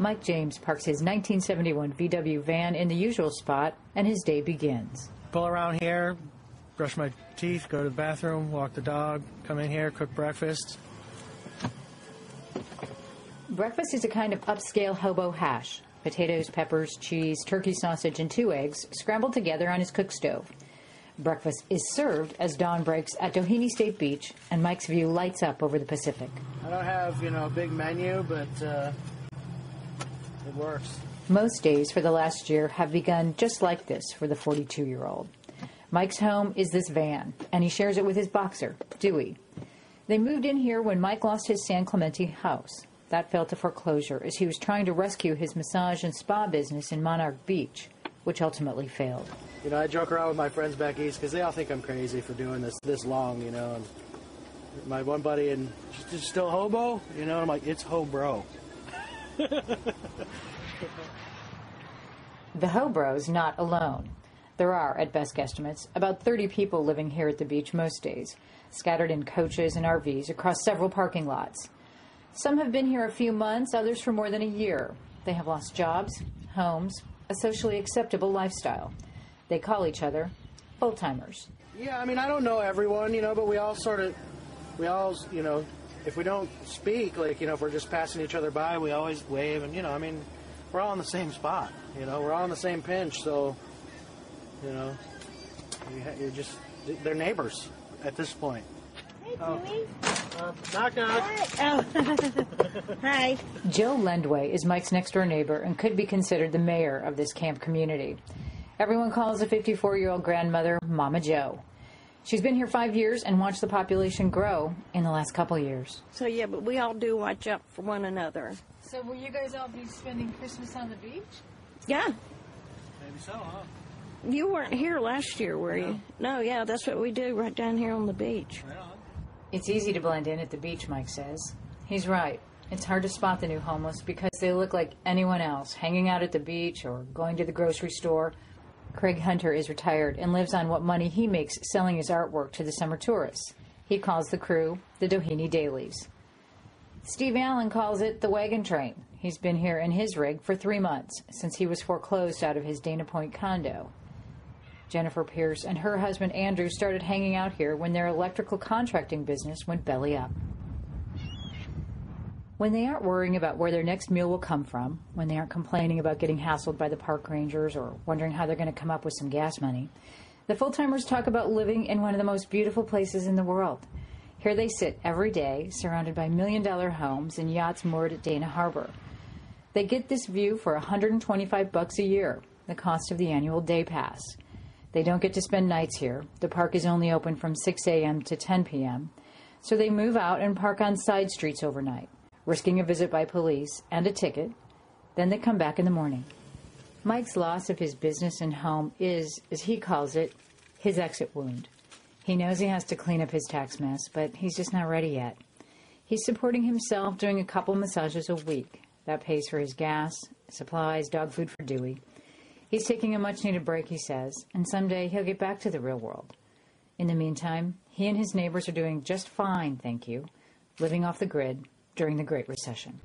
Mike James parks his 1971 VW van in the usual spot, and his day begins. Pull around here, brush my teeth, go to the bathroom, walk the dog, come in here, cook breakfast. Breakfast is a kind of upscale hobo hash. Potatoes, peppers, cheese, turkey sausage, and 2 eggs scrambled together on his cook stove. Breakfast is served as dawn breaks at Doheny State Beach, and Mike's view lights up over the Pacific. I don't have, a big menu, but it works. Most days for the last year have begun just like this for the 42-year-old. Mike's home is this van, and he shares it with his boxer, Dewey. They moved in here when Mike lost his San Clemente house. That fell to foreclosure as he was trying to rescue his massage and spa business in Monarch Beach, which ultimately failed. I joke around with my friends back east because they all think I'm crazy for doing this long, And my one buddy, and just still Hobo, and I'm like, it's Hobro. The Hobro's not alone. There are, at best guesstimates, about 30 people living here at the beach most days, scattered in coaches and RVs across several parking lots. Some have been here a few months, others for more than a year. They have lost jobs, homes, a socially acceptable lifestyle. They call each other full-timers. Yeah, I don't know everyone, but we all, if we don't speak, if we're just passing each other by, we always wave, and, we're all in the same spot, we're all in the same pinch, so, they're neighbors at this point. Hey, Dewey. Knock, knock. Oh. Hi. Jill Lendway is Mike's next-door neighbor and could be considered the mayor of this camp community. Everyone calls the 54-year-old grandmother Mama Joe. She's been here 5 years and watched the population grow in the last couple years. So, yeah, but we all do watch out for one another. So will you guys all be spending Christmas on the beach? Yeah. Maybe so, huh? You weren't here last year, were you? No, yeah, that's what we do right down here on the beach. Right on. It's easy to blend in at the beach, Mike says. He's right. It's hard to spot the new homeless because they look like anyone else, hanging out at the beach or going to the grocery store. Craig Hunter is retired and lives on what money he makes selling his artwork to the summer tourists. He calls the crew the Doheny Dailies. Steve Allen calls it the wagon train. He's been here in his rig for 3 months, since he was foreclosed out of his Dana Point condo. Jennifer Pierce and her husband Andrew started hanging out here when their electrical contracting business went belly up. When they aren't worrying about where their next meal will come from, when they aren't complaining about getting hassled by the park rangers or wondering how they're going to come up with some gas money, the full-timers talk about living in one of the most beautiful places in the world. Here they sit every day, surrounded by million-dollar homes and yachts moored at Dana Harbor. They get this view for $125 a year, the cost of the annual day pass. They don't get to spend nights here. The park is only open from 6 a.m. to 10 p.m., so they move out and park on side streets overnight, risking a visit by police and a ticket. Then they come back in the morning. Mike's loss of his business and home is, as he calls it, his exit wound. He knows he has to clean up his tax mess, but he's just not ready yet. He's supporting himself doing a couple massages a week. That pays for his gas, supplies, dog food for Dewey. He's taking a much-needed break, he says, and someday he'll get back to the real world. In the meantime, he and his neighbors are doing just fine, thank you, living off the grid during the Great Recession.